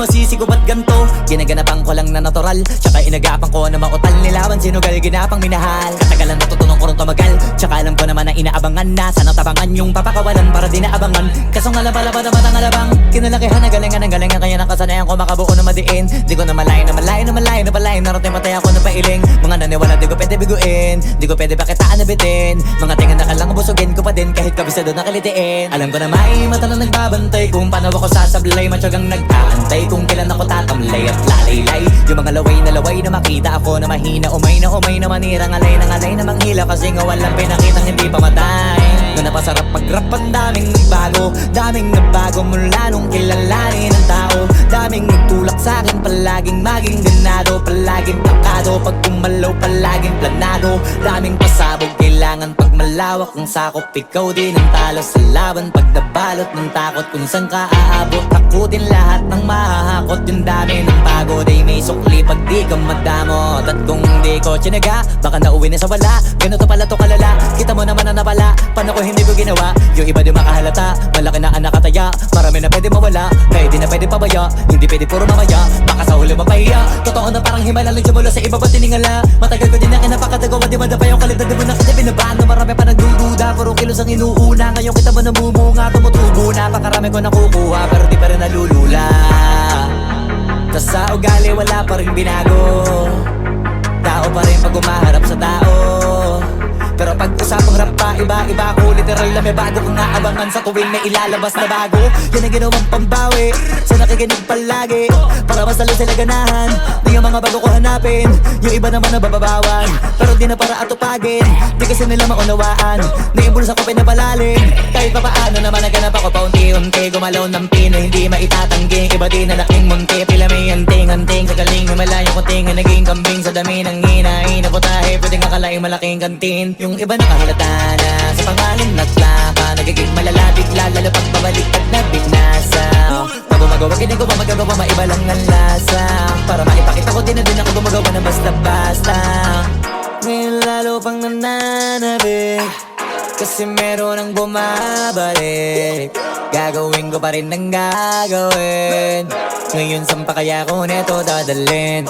masisi ko ba't ganto? Ginaganapan ko lang na natural, tsaka inagapan ko na mautal. Nilawan sinugal, ginapang minahal. Katagalan natutunan ko rin tumagal, tsaka alam ko naman na inaabangan na. Sana tabangan yung papakawalan para di naabangan. Kaso nga lang pala ba naman ang alabang kinalakihan na galingan ng galingan. Kaya nakasanayan ko makabuo na madiin. Di ko na malayo na malayo na malayo na palayo. Narating matay ako na pailing. Mga naniwala di ko pwede biguin, di ko pwede pakitaan na bitin. Mga tingan na kalang busugin ko pa din kahit kabisado na kalitiin. Alam ko na may mata na nagbabantay kung paano ako sasablay. Matyagang nag-aantay kung kailan ako tatamlay at lalaylay. Yung mga laway na makita ako na mahina. Umay na manira, ngalay na manghila. Kasi nga walang pinakitang hindi pa matay. Na napasarap pag-rap ang daming nagbago mula nung kilalanin ang tao. Daming nagtulak sa'kin, palaging maging ganado. Palaging plakado, pag kumalaw palaging planado. Daming pasabog, kailangan pag malawak ang sakop. Ikaw din ang talo sa laban pag nabalot ng takot. Kung saan ka aabot, ako din lahat ng mahahakot. Yung dami ng pagod ay may sukli pag di ka madamot. At kung di ko tsinaga, baka nauwi na sa wala. Ganito pala to kalala, kita mo naman na napala. Paano ko hindi ko ginawa, yung iba di makahalata. Malaki na ang nakataya, marami na pwede mawala. Kaya di na pwede pabaya, hindi pwede puro mamaya. Baka sa huli mapahiya, totoo na parang himala lang simula sa iba ba tiningala. Matagal ko din na kinapakatagawa, di madapa yung kalidad. Di mo na kasi binabano, marami pa nagdududa. Puro kilos ang inuuna, ngayon kita mo namumunga. Tumutubo na, pakarami ko nakukuha, pero di pa rin nalulula. Tas sa ugali wala pa rin binago. Tao pa rin pag umaharap sa tao. Pero pag usapang rap pa, iba ko. Literal na may bago kong naabangan sa tuwing may ilalabas na bago. Yan ang ginawang pambawi sa nakikinig palagi, para mas lalo sila ganahan. Di ang mga bago ko hanapin, yung iba naman nababawan. Pero di na para atupagin, di kasi nila maunawaan. Naimbulsa ko pinapalalim, kahit pa paano naman naganap ako paunti-unti. Gumalaw ng pino, hindi maitatangging. Iba din na laking munti, pila may anting-anting. Sa galing himalayo ko tingin, naging kambing. Sa dami ng hinahin na putahe, pwedeng akalaing malaking kantin. Yung iba nakahalata na sa pangalan at laka. Nagiging malala bigla, lalo pag babalik at nabinasa. Pag gumagawa, ginagawa, magagawa, maiba lang ang lasa. Para maipakita ko din na din ako gumagawa na basta-basta. Ngayon lalo pang nananabik, kasi meron ang bumabalik. Gagawin ko pa rin ang gagawin. Ngayon saan pa kaya ko neto dadalhin?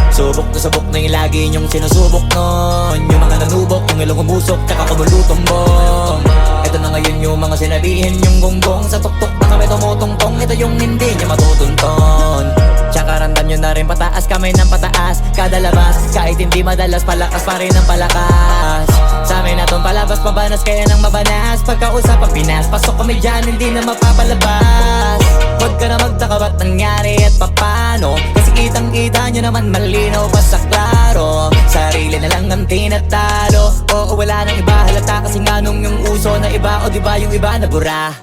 Subok na yung lagi niyong sinusubok nun. Yung mga nanubok, yung ilong umusok, tsaka kumulutumbong. Ito na ngayon yung mga sinabihin yung gonggong. Sa tuktok na kami tumutungtong, ito yung hindi niya matutunton. Tsaka randam nyo na rin pataas, kamay ng pataas. Kada labas, kahit hindi madalas, palakas pa rin ang palakas. Sa amin na tong palabas, mabanas kaya nang mabanas. Pagkausap ang Pinas, pasok kami dyan, hindi na mapapalabas. Huwag ka na magtaka ba't nangyari at papano, kasi kitang-kita nyo naman malinaw pa sa klaro. Sarili na lang ang tinatalo. Oo, wala nang iba halata, kasi nga nung yung uso na iba. O diba yung iba nabura?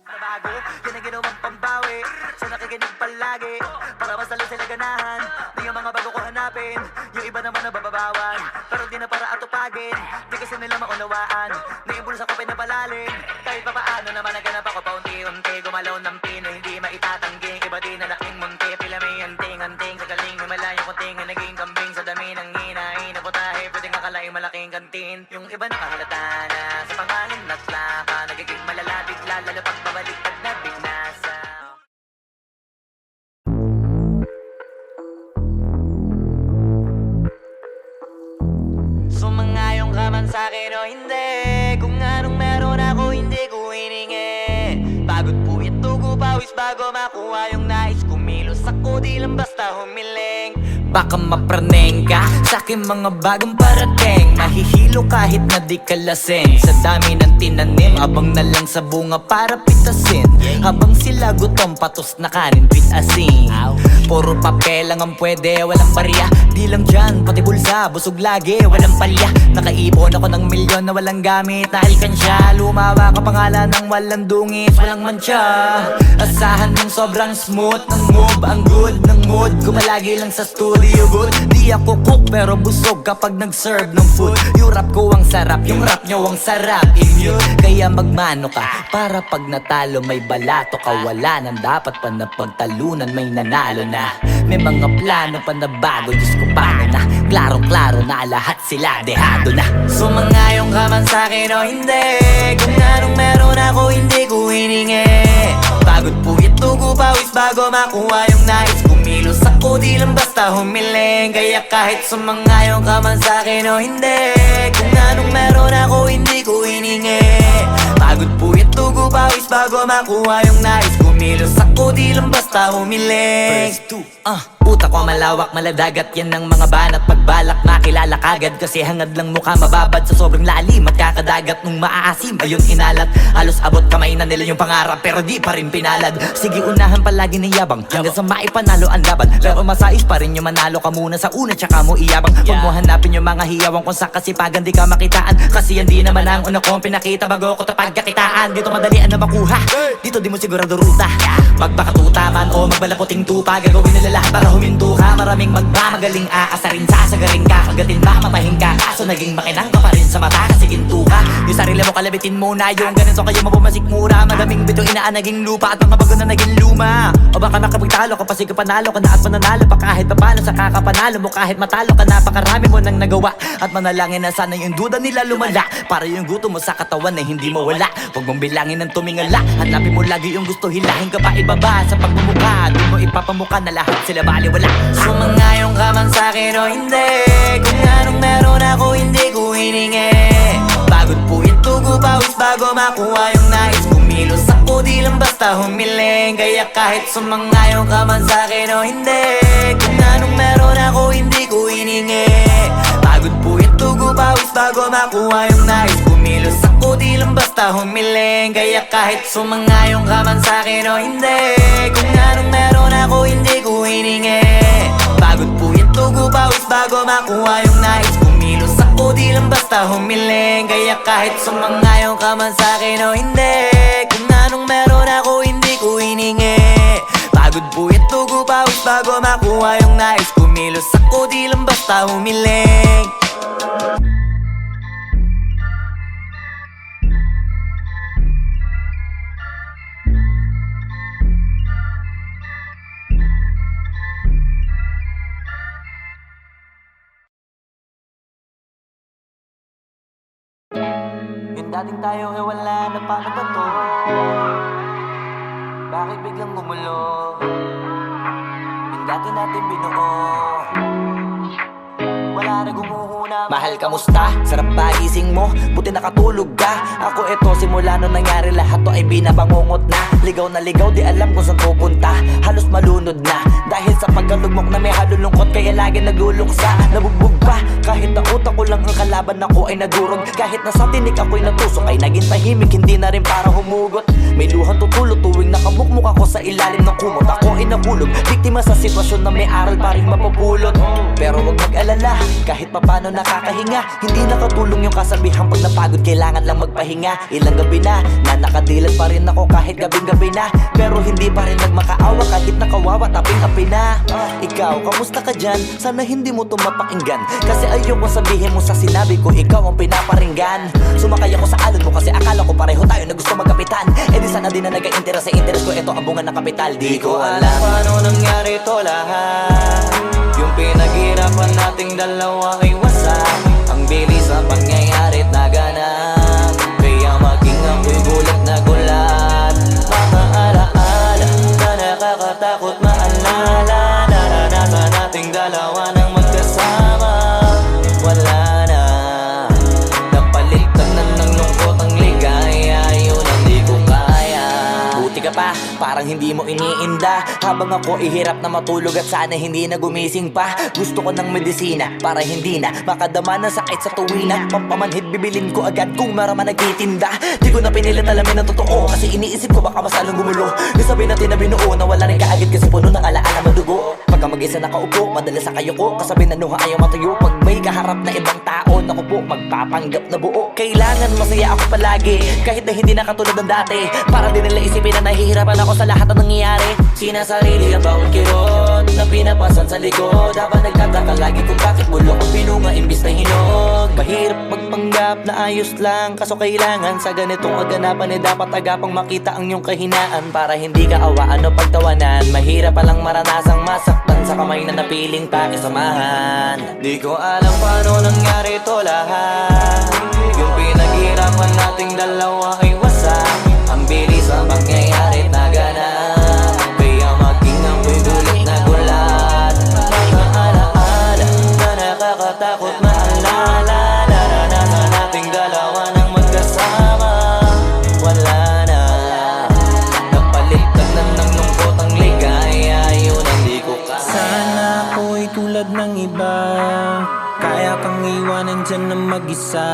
Nabago, yan ang ginawang pambawi sa nakikinig palagi, para mas lalo sila ganahan. Di yung mga bago ko hanapin, yung iba naman nababawan. Pero di na para atupagin, di kasi nila maunawaan. Naimbulsa ko pinapalalim, kahit pa paano naman naganap ako paunti-unti. Gumalaw ng pino, hindi maitatangging. Iba din na laking munti, pila may anting-anting. Sa galing may malayo ko tingin, naging kambing. Sa dami ng hinahin na putahe, pwedeng akalaing malaking kantin. Yung iba nakahalata na sa pangalan at laka. Nagiging malala bigla, lalo pag babalik pag nabinasa. Sumangayong ka man sa'kin o hindi, kung anong meron ako hindi ko hiningi. Pagod po ito ko pawis bago makuha yung nais. Kumilos ako di lang basta humiling. Baka mapraneng ka sa'king mga bagong parating. Mahihilo kahit na di ka lasing. Sa dami ng tinanim, abang na lang sa bunga para pitasin. Habang sila gutom, patos na kanin, pitasin. Puro papel lang ang pwede, walang barya. Di lang dyan, pati bulsa, busog lagi, walang palya. Nakaipon ako ng milyon na walang gamit na alkansya. Lumawa ka pangalan ng walang dungis, walang mancha. Asahan ng sobrang smooth ng move, ang good ng mood. Gumalagi lang sa studio booth. Di ako cook pero busog kapag nag-serve ng food. Yung rap ko ang sarap, yung rap nyo ang sarap. Immune, kaya magmano ka para pag natalo may balato ka. Wala nang dapat pa na pagtalunan, may nanalo na. May mga plano pa na bago, Diyos ko paano na. Klaro-klaro na lahat sila dehado na. Sumangayong ka man sa'kin o hindi, kung anong meron ako hindi ko hiningi. Pagod po ito tugo pawis bago makuha yung nais. Kumilos ako di lang basta humiling, kaya kahit sumangayon ka man sa'kin o hindi, kung anong meron ako hindi ko hiningi. Pagod puyat tugo pawis bago makuha yung nais. Kumilos ako di lang basta humiling. Utak ko malawak, maladagat yan ng mga banat. Pagbalak makilala kagad, kasi hangad lang mukha mababad sa sobrang lalim at kakadagat nung maaasim. Ayun inalat, halos abot kamay na nila yung pangarap, pero di pa rin pinalad. Sige unahan palagi ng yabang, hanggang sa maipanalo ang laban. Pero masais pa rin yung manalo ka muna sa una, tsaka mo iyabang. Huwag mo hanapin yung mga hiyawang kung sa kasipagan di ka makitaan, kasi yan di naman ang una kong pinakita bago ko tapagkakitaan. Dito madalian na makuha, dito di mo sigurado ruta. Magbakatuta man o magbalaputing tupa, gagawin nila lahat para huminto ka. Maraming magmamagaling aasarin, sasagaring ka, kagatin mamatahin ka, kaso naging makinang ka pa rin sa mata kasi ginto ka. Yung sarili mo kalabitin muna, yung ganito kayo mapumasik mura. Madaming bito inaan naging lupa at mga bago na naging luma. O baka makapagtalo ka pa, sige panalo ka na at mananalo pa kahit papalo sa kakapanalo mo. Kahit matalo ka, napakarami mo nang nagawa, at manalangin na sana yung duda nila lumala, para yung gutom mo sa katawan na hindi mawala. Huwag mong bilangin ng tumingala, hanapin mo lagi yung gusto, hilahin ka pa ibaba sa pagmumukha. Doon mo ipapamuka na lahat sila baliwala. Sumangayon ka man sa'kin o hindi, kung anong meron ako hindi ko hiningi. Pagod puyat tugo pawis bago makuha yung nais. Kumilos ako di lang basta humiling, kaya kahit sumangayon ka man sa'kin o hindi, kung anong meron ako hindi ko hiningi. Pagod puyat tugo pawis bago makuha yung nais. Kumilos ako di lang basta humiling, kaya kahit sumangayon ka man sa'kin o hindi, kung anong meron ako hindi ko hiningi. Pagod puyat tugo pawis bago makuha yung nais. Kumilos ako di lang basta humiling, kaya kahit sumangayon ka man sa'kin o hindi, kung anong meron ako hindi ko hiningi. Pagod puyat tugo pawis bago makuha yung nais. Kumilos ako di lang basta humiling. Yung dating tayo ay wala na, paano ba to? Bakit biglang gumulo? Yung dati natin binuo, wala na gumuhuna. Mahal, kamusta? Sarap ba gising mo? Buti nakatulog ka. Ako eto, simula nung nangyari lahat to ay binabangungot na. Ligaw na ligaw, di alam kung saan pupunta. Halos malunod na, dahil sa pagkalugmok na may halulungkot, kaya lagi nagluluksa. Nabugbog pa, kahit na utak ko lang ang kalaban ako ay nadurog. Kahit na sa tinik ako'y natusok, ay naging tahimik, hindi na rin para humugot. May luhang tutulog tuwing nakamukmuk ako sa ilalim ng kumot. Ako ay nahulog, biktima sa sitwasyon na may aral pa rin mapupulot. Pero wag mag-alala, kahit papano nakakahinga. Hindi nakatulong yung kasabihan, pag napagod kailangan lang magpahinga. Ilang gabi na nakadilat pa rin ako kahit gabing-gabi na, pero hindi pa rin nagmakaawa kahit nakawawa taping-api na. Ikaw, kamusta ka dyan? Sana hindi mo to mapakinggan, kasi ayoko sabihin mo sa sinabi ko ikaw ang pinaparinggan. Sumakay ako sa alon mo kasi akala ko pareho tayo na gusto magkapitan. Eh di sana din na nag-interest sa interest ko, ito ang bunga ng kapital. Di ko alam paano nangyari to lahat. Yung pinaghirapan nating dalawa ay wasak. Ang bilis ang pangyayari't naganap, kaya maging ako'y gulat na gulat. Mga alaala na nakakatakot maalala, naranasan nating dalawa nang magkasama. Wala na, napalitan na ng lungkot ang ligaya, yun ang di ko kaya. Buti ka pa, parang hindi mo iniinda, habang ako ihirap na matulog at sana hindi na gumising pa. Gusto ko ng medisina para hindi na makadama ng sakit sa tuwina. Pampamanhid bibilin ko agad kung maraman nagtitinda. Di ko na pinilit alamin ang totoo, kasi iniisip ko baka masalong gumulo. Nasabi natin na binuo na wala rin kaagad, kasi puno ng alaala madugo. Pagka mag-isa nakaupo, madalas sa kayo ko, kasabi na nuha ayaw matuyo. Pag may kaharap na ibang tao, naku po, magpapanggap na buo. Kailangan masaya ako palagi, kahit na hindi na katulad ng dati, para din nila isipin na nahihirapan ako sa lahat ng nangyayari. Sinasarili ang bawat kirot na pinapasan sa likod, habang nagtataka lagi kung bakit bulok ang pinunga imbis na hinog. Mahirap magpanggap na ayos lang, kaso kailangan sa ganitong aganapan dapat agapang makita ang iyong kahinaan, para hindi ka awaan o pagtawanan. Mahirap palang maranasang masaktan sa kamay na napiling pakisamahan. Di ko alam paano nangyari to lahat. Yung pinaghirapan nating dalawa ay wasak. Ang bilis ang pangyayari't naganap, nandyan na mag-isa.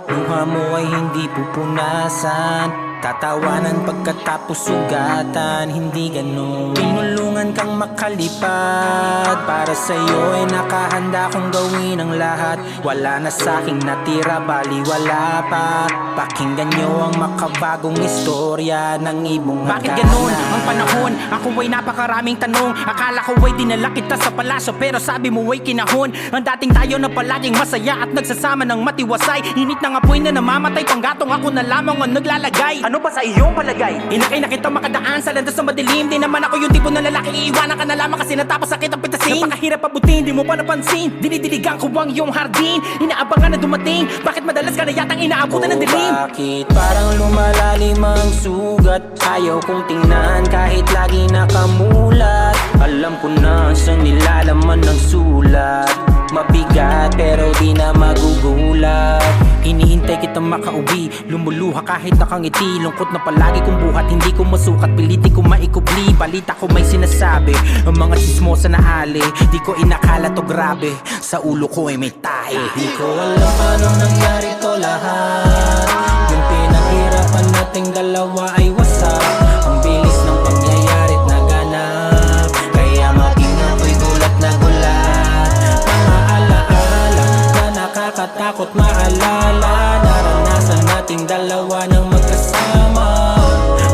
Luha mo ay hindi pupunasan, tatawanan pagkatapos sugatan. Hindi ganun, tinulungan kang makalipad. Para sa'yo ay nakahanda kong gawin ang lahat. Wala na sa'king natira, bali wala pa. Pakinggan nyo ang makabagong istorya ng ibong hagana. Bakit ganun ang panahon? Ako ay napakaraming tanong. Akala ko ay dinala kita sa palasyo, pero sabi mo ay kinahon. Ang dating tayo na palaging masaya at nagsasama ng matiwasay. Init ng apoy na namamatay, panggatong ako na lamang ang naglalagay. Ano ba sa iyong palagay? Inakay na kitang makadaan sa landas na madilim. Di naman ako yung tipo na lalaki, iiwanan ka na lamang kasi natapos sakit ang pitasin. Napakahirap abutin, di mo pa napansin. Dinidiligan ko ang iyong hardin, inaabangan na dumating. Bakit madalas ka na yatang inaabutan ng dilim? Bakit parang lumalalim ang sugat? Ayaw kong tingnan kahit lagi nakamulat. Alam ko na sa nilalaman ng sulat. Mabigat pero di na magugulat. Inihintay kitang makauwi, lumuluha kahit nakangiti. Lungkot na palagi kong buhat, hindi ko masukat. Piliti ko maikubli, balita ko may sinasabi. Ang mga sismosa na ali, di ko inakala to grabe. Sa ulo ko ay may tahi. Di ko alam paano nangyari to lahat. Yung pinaghirapan nating dalawa ay wasak. Ang bilis ng pangyayari't naganap, kaya maging ako'y gulat na gulat. Mga alaala na nakakatakot maalala. Naranasan nating dalawa ng magkasama.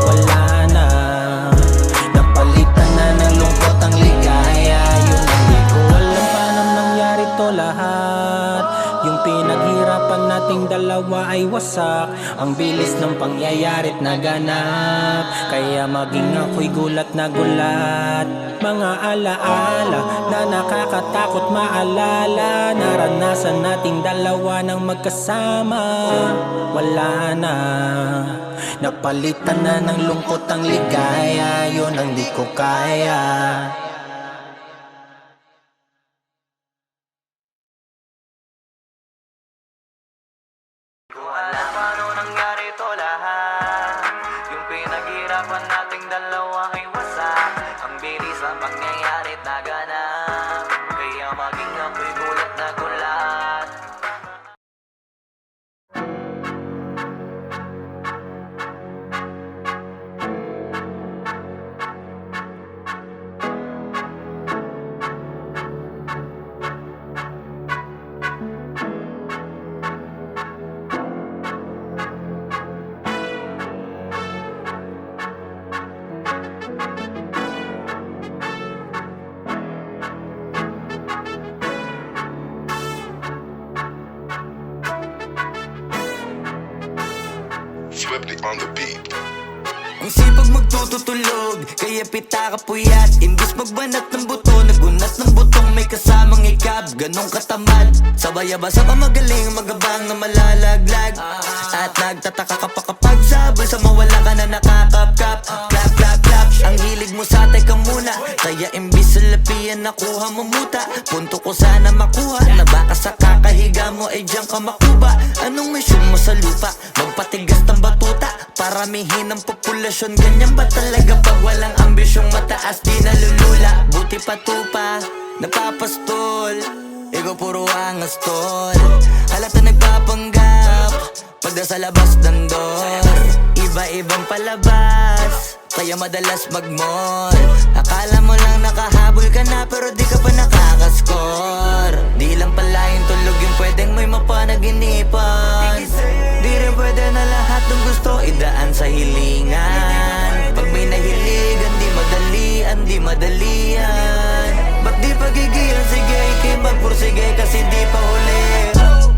Wala na, napalitan na ng lungkot ang ligaya. Yun ang di ko alam paano nangyari to lahat. Yung pinaghirapan nating dalawa ay wasak. Ang bilis ng pangyayari't naganap, kaya maging ako'y gulat na gulat. Mga alaala na nakakatakot maalala. Naranasan nating dalawa ng magkasama. Wala na, napalitan na ng lungkot ang ligaya. Yun ang di ko kaya. Ko alam paano nangyari to lahat. Yung pinaghirapan nating dalawa ay wasak. Ang bilis ng pangyayari't naganap, kaya maging ako'y gulat na gulat. Flipped on the beat. Ang sipag magtututulog, kaya pita ka puyat. Imbis magbanat ng buto, nagunat ng butong may kasamang ikab. Ganong katamad, sabay-abasa ka magaling, magabang na malalaglag. At nagtataka ka pa kapag sabay sa mawala ka na nakakapkap. Clap, clap, clap, ang hilig mo sa teka muna. Kaya imbis sa lapian nakuha mo muta. Punto ko sana makuha, na baka sa kakahiga mo ay diyan ka makuba. Anong mission mo sa lupa? Magpatigas ng batuta, paramihin ang populasyon. Ganyan ba talaga pag walang ambisyong mataas? Di nalulula, buti patupa, napapastol. Ikaw puro angas tol, halata nagpapanggap pagda sa labas ng door. Iba-ibang palabas, kaya madalas mag-mall. Akala mo lang nakahabol ka na, pero di ka pa nakakascore. Di lang pala yung tulog yung pwedeng may mapanaginipan. Di rin pwede na lahat ng gusto idaan sa hilingan. Pag may nahiligan, di madalian. Ba't di pagigilan? Sige, ikimagpursige kasi di pa huli.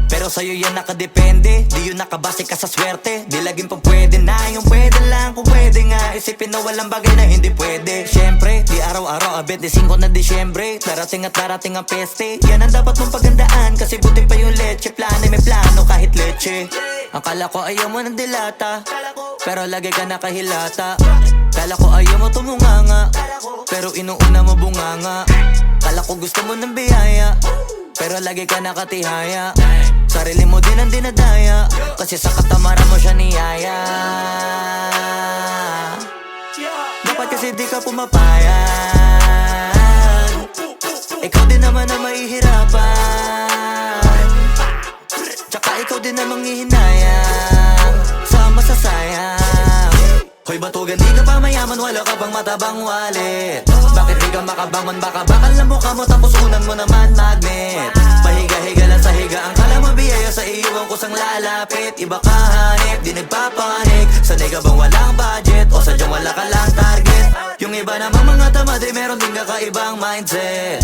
Pero sa'yo yan nakadepende, di yun nakabase ka sa swerte. Di laging pang pwede na, yung pwede lang kung pwede nga. Isipin na walang bagay na hindi pwede. Siyempre, di araw-araw, 25 na Disyembre. Darating at darating ang peste, yan ang dapat mong pagandaan. Kasi buti pa yung leche, plano may plano kahit leche. Akala ko ayaw mo ng dilata, pero lagi ka nakahilata. Kala ko ayaw mo tumunganga, pero inuuna mo bunganga. Kala ko gusto mo ng biyaya, pero lagi ka nakatihaya. Sarili mo din ang dinadaya, kasi sa katamaran mo siya niyaya. Dapat kasi di ka pumapayag, ikaw din naman na mahihirapan. ikaw din namang ihinayang sa masasayang. Hoy batugan, di ka pa mayaman, wala ka pang matabang wallet. Bakit di ka makabangon, baka bakal na mukha mo tapos unan mo naman magnet. Pahiga-higa lang sa higa, ang kala mo biyaya sa iyo ang kusang lalapit. Iba ka hanip, di nagpapanik. Sanay ka bang walang budget o sadyang wala ka lang target? Yung iba namang mga tamad ay meron din kakaibang mindset.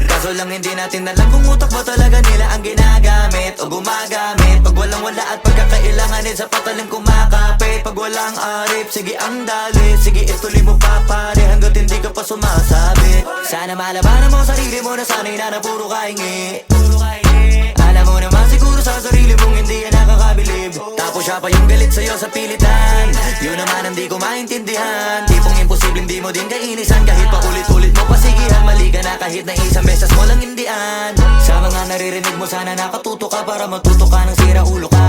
Kaso lang hindi natin alam kung utak ba talaga nila ang ginagamit o gumagamit. Pag walang wala at pagkakailanganin sa patalim kumakapit. Pag walang arip, sige ang dali, sige ituloy mo pa pare hanggat hindi ka pa sumasabi. Sana malabanan mo sarili mo na sanay na puro kahingi. Alam mo naman siguro sa sarili mong hindi yan nakakabilib. Tapos siya pa yung galit sa'yo sa pilitan. Yun naman ang di ko maintindihan. Tipong imposibleng di mo din kainisan. Kahit pa ulit-ulit mo pasigihan, mali ka na kahit na isang beses mo lang hindian. Sa mga naririnig mo sana nakatuto ka para matuto ka ng sira ulo ka.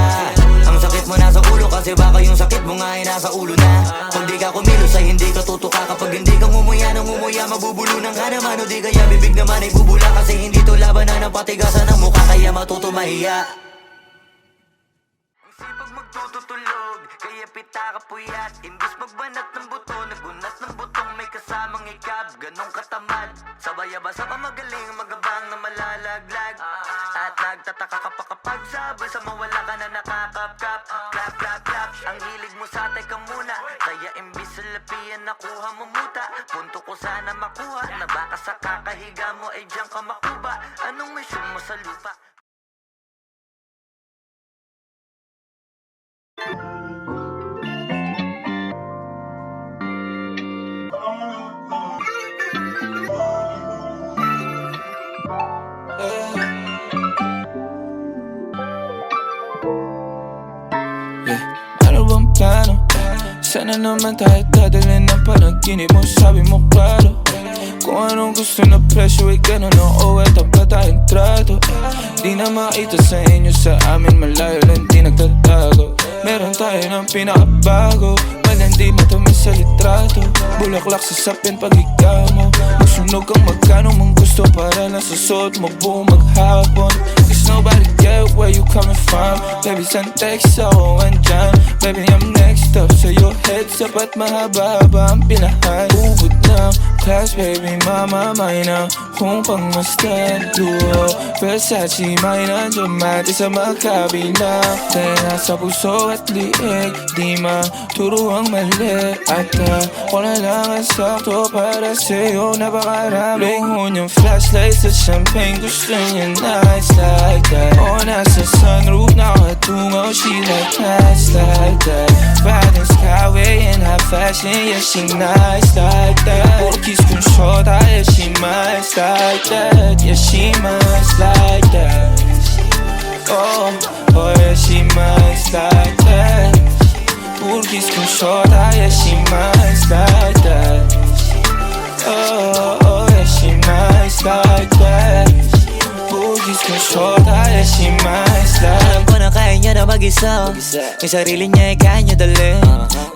Ang sakit mo nasa ulo kasi baka yung sakit mo nga ay nasa ulo na. Kung di ka kumilos ay hindi ka tutuka. Kapag hindi ka ngumuya ng ngumuya, mabubulunan ka naman. O di kaya bibig naman ay bubula. Kasi hindi to labanan ng patigasan ng mukha, kaya matuto mahiya. Ang sipag magtututulog, kaya pita ka puyat. Imbis magbanat ng buto, nagunat ng butong may kasamang ikab. Ganong katamad, sabay-abasa ka magaling, magabang na malalaglag. At nagtataka ka pa kapag sabay sa mawala ka na nakakapkap. Clap, clap, clap, ang hilig mo sa teka muna. Kaya imbis sa lapian nakuha mo muta. Punto ko sana makuha, na baka sa kakahiga mo ay diyan ka makuba. Anong mission mo sa lupa? Ano bang plano? Sana naman tayo dadalhin ng panaginip mo. Sabi mo klaro kung anong gusto na presyo ay gano'n. Oo, eto pa tayong trato. Di na makita sa inyo, sa amin malayo lang di nagtatago. Meron tayo ng pinakabago, malandi matamis sa litrato. Bulaklak sa sapin pag ikaw mo. Magsunog kang magkano mong gusto para lang sa suot mo buong maghapon. Cause nobody get where you coming from. Baby, send text ako andyan. Baby, I'm next up sa'yo, heads up at mahaba-haba ang pinahan. Ubod ng class, baby, mama, may na kung pangmastan. Duo, Versace, may nandiyan mati sa magkabila. Dahil nasa puso at liig, di maturo ang mali. At ako na lang ang sakto para sa'yo, napakarami. Lingon yung flashlight sa champagne, gusto niya nights like that. O nasa sunroof, nakatungaw, she like nights like that. Riding skyway in high fashion, yeah, she nice like that. Kiss kung shota, yeah, she nice like that. Yeah, she nice like that. Oh, oh, yeah, she nice like that. Kiss kung shota, yeah, she nice like that. Oh, oh, yeah, she nice like that. Kiss kung shota, yeah, she nice like that. Alam ko na kaya niya na mag-isa. Yung sarili niya ay kaya niya dali.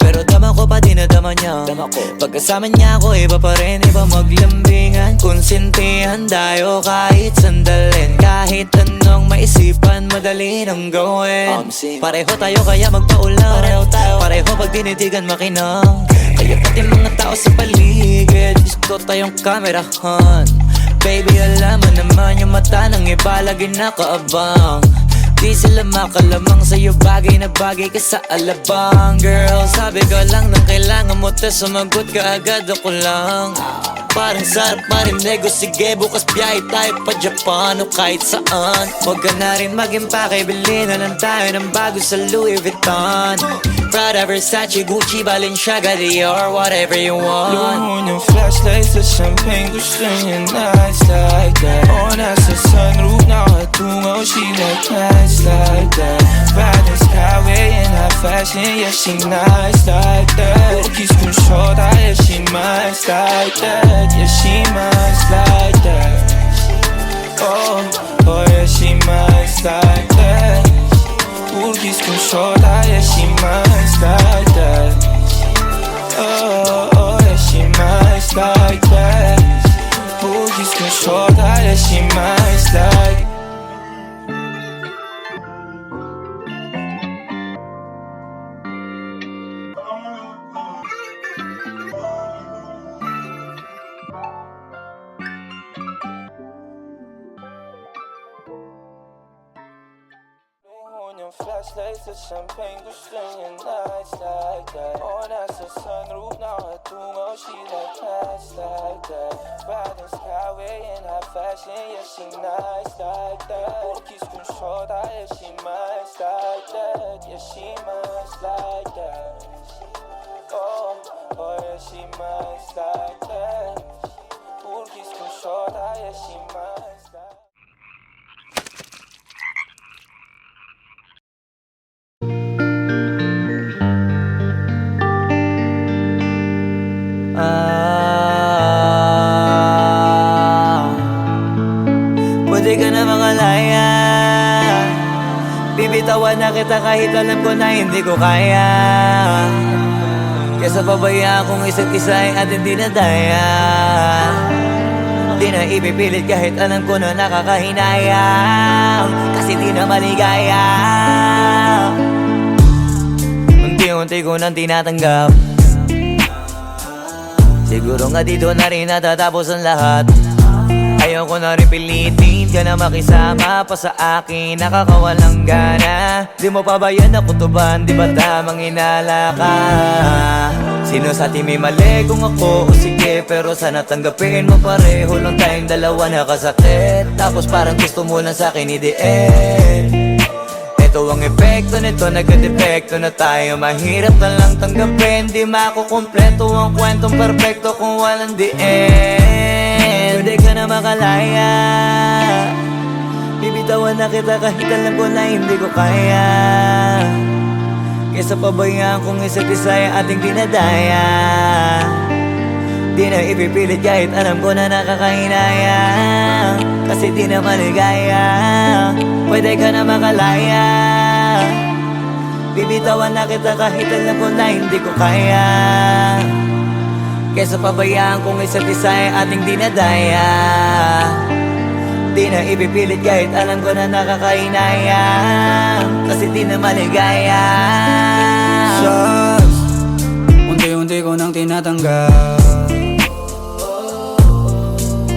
Pero dama ko pa dinadama niya. Pagkasama niya ako iba pa rin. Iba maglambingan, konsintihan tayo kahit sandalin. Kahit anong maisipan, madali nang gawin. Pareho tayo kaya magpaulan. Pareho pag tinitigan makinang. Kaya pati mga tao sa paligid gusto tayong kamerahan. Baby, alam mo naman yung mata ng iba lagi nakaabang. Di sila makalamang sa'yo, bagay na bagay ka sa alabang. Girl, sabi ko lang nang kailangan mo, tas sumagot ka agad, ako lang. Parang sarap marinig o sige, bukas biyahe tayo pa Japan o kahit saan. Huwag ka na rin mag-impake, bilhin na lang tayo ng bago sa Louis Vuitton. Prada, Versace, Gucci, Balenciaga, Dior, whatever you want. Luhon yung flashlight sa champagne, gusto niya nights like that. O nasa sunroof, nakatungaw, she like nights like that. Riding skyway in high fashion, yeah, she nice like that. Kiss kung shota, yeah, she nice like that. Yeah, she nice like that. Oh, oh, yeah, she nice like that. Kiss kung shota, yeah, she nice like that. Oh, oh, yeah, she nice like that. Kiss kung shota, yeah, she nice like that. taste of champagne, gusto niya nights like that. Oh, nasa sunroof, nakatungo, she like nights like that. Riding skyway in high fashion, yeah, she nice like that. Porkis kung shota, yeah, she nice like that. Yeah, she nice like that. Oh, yeah, she nice like that. Porkis kung shota, yeah, she nice like that. Pwede ka na makalaya. Bibitawan na kita kahit alam ko na hindi ko kaya. Kesa pabayaan kung isa't isa ay ating dinadaya. Di na ipipilit kahit alam ko na nakakahinayang, kasi di na maligaya. Unti-unti ko nang tinatanggap. Siguro nga dito na rin natatapos ang lahat. Ayaw ko na rin pilitin ka na makisama pa sa akin, nakakawalang gana. Di mo pa ba yan nakutuban, di ba tamang inala ka? Sino sa atin may mali kung ako o sige, pero sana tanggapin mo pareho lang tayong dalawa nakasakit. Tapos parang gusto mo lang sa akin i-end. Ito ang epekto nito, nagka-depekto na tayo. Mahirap na lang tanggapin, di makukumpleto ang kwentong perfecto kung walang the end. Pwede ka na makalaya. Bibitawan na kita kahit alam ko na hindi ko kaya. Kesa pabayaan kung isa't isa ay ating dinadaya. Di na ipipilit kahit alam ko na nakakahinaya, kasi di na maligaya. Pwede ka na makalaya. Bibitawan na kita kahit alam ko na hindi ko kaya. Kesa pabayaan kung isa't isa ay ating dinadaya. Di na ipipilit kahit alam ko na nakakahinaya, kasi di na maligaya. Shots, unti-unti ko nang tinatanggap.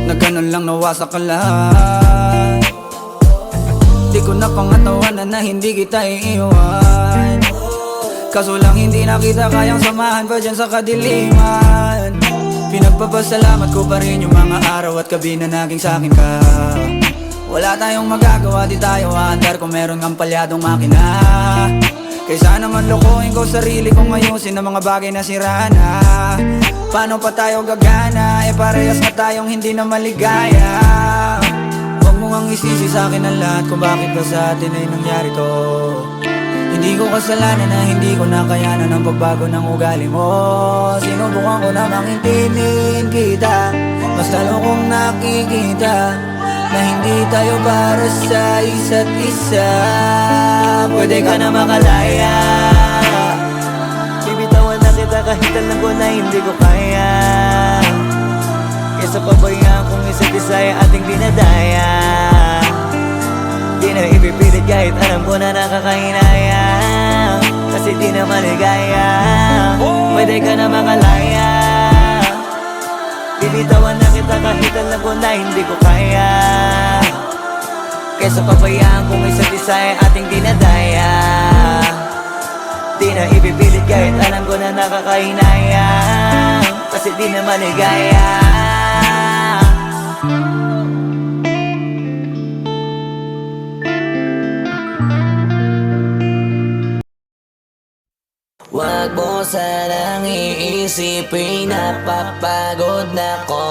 Na ganun lang nawasak ka lahat. Di ko na pangatawanan na hindi kita iiwan. Kaso lang hindi na kita kayang samahan pa dyan sa kadiliman. Pinagpapasalamat ko pa rin yung mga araw at gabi na naging sa'kin ka. Wala tayong magagawa, di tayo aandar kung meron kang palyadong makina. Kaysa naman lokohin ko sarili kong ayusin ang mga bagay na sira na. Paano pa tayo gagana, parehas na tayong hindi na maligaya. Huwag mo ngang isisi sa'kin ang lahat kung bakit ba sa atin ay nangyari to. Hindi ko kasalanan na hindi ko nakayanan ang pagbago ng ugali mo. Sinubukan ko namang intindihin kita, mas lalo kong nakikita na hindi tayo para sa isa't isa. Pwede ka na makalaya. Bibitawan na kita kahit alam ko na hindi ko kaya. Kesa pabayaan kung isa't isa ay ating dinadaya. Di na ipipilit kahit alam ko na nakakahinaya, kasi di na maligaya. Pwede ka na makalaya. Bibitawan na kita kahit alam ko na hindi ko kaya. Kesa pabayaan kung isa't isa ay ating dinadaya. Di na ipipilit kahit alam ko na nakakahinaya, kasi di na maligaya. Wag mo sanang iisipin napapagod na ko.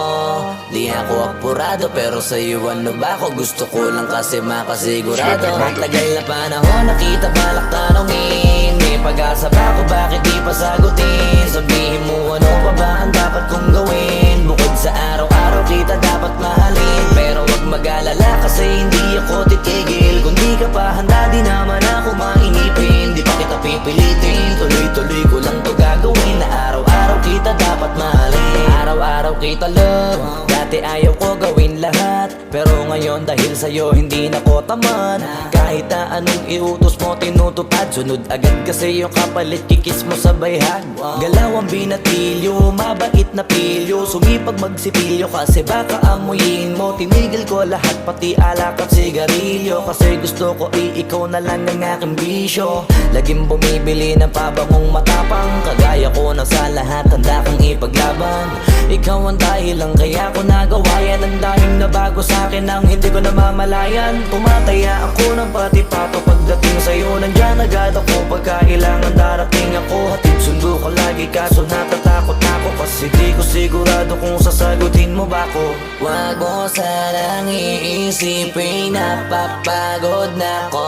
Di ako apurado pero sa'yo ano ba ako? Gusto ko lang kasi makasigurado. Ang tagal na panahon nakita balak tanongin, may pag-asa ba ako, bakit di pa sagutin? Sabihin mo ano pa ba ang dapat kong gawin? Bukod sa araw-araw kita dapat mahalin, pero wag mag-alala kasi hindi ako titigil. Kung di ka pa handa di naman ako mainipin. Di pa kita pipilitin, tuloy-tuloy ko lang to gagawin. Na araw-araw kita kita dapat mahalin. Araw-araw kita love, dati ayaw ko gawin lahat, pero ngayon dahil sa'yo hindi na ko tamad. Kahit na anong iutos mo tinutupad, sunod agad kasi yung kapalit kikis mo sa bayhag. Galaw ang binatilyo, mabait na pilyo, sumipag magsipilyo kasi baka amuyin mo. Tinigil ko lahat pati alak at sigarilyo, kasi gusto ko ikaw na lang ang aking bisyo. Laging bumibili ng pabangong matapang, kagaya ko na sa lahat handa kang ipaglaban. Ikaw ang dahilan kaya ko nagawa yan, ang dahing na bago sa'kin ang hindi ko namamalayan. Tumataya ako ng pati-pato pagdating sa'yo, nandyan agad ako pagka kailangan darating ako. Hatid sundo ko lagi kaso natatakot ako, kasi di ko sigurado kung sasagutin mo ba ko. Wag mo sanang iisipin napapagod na ko.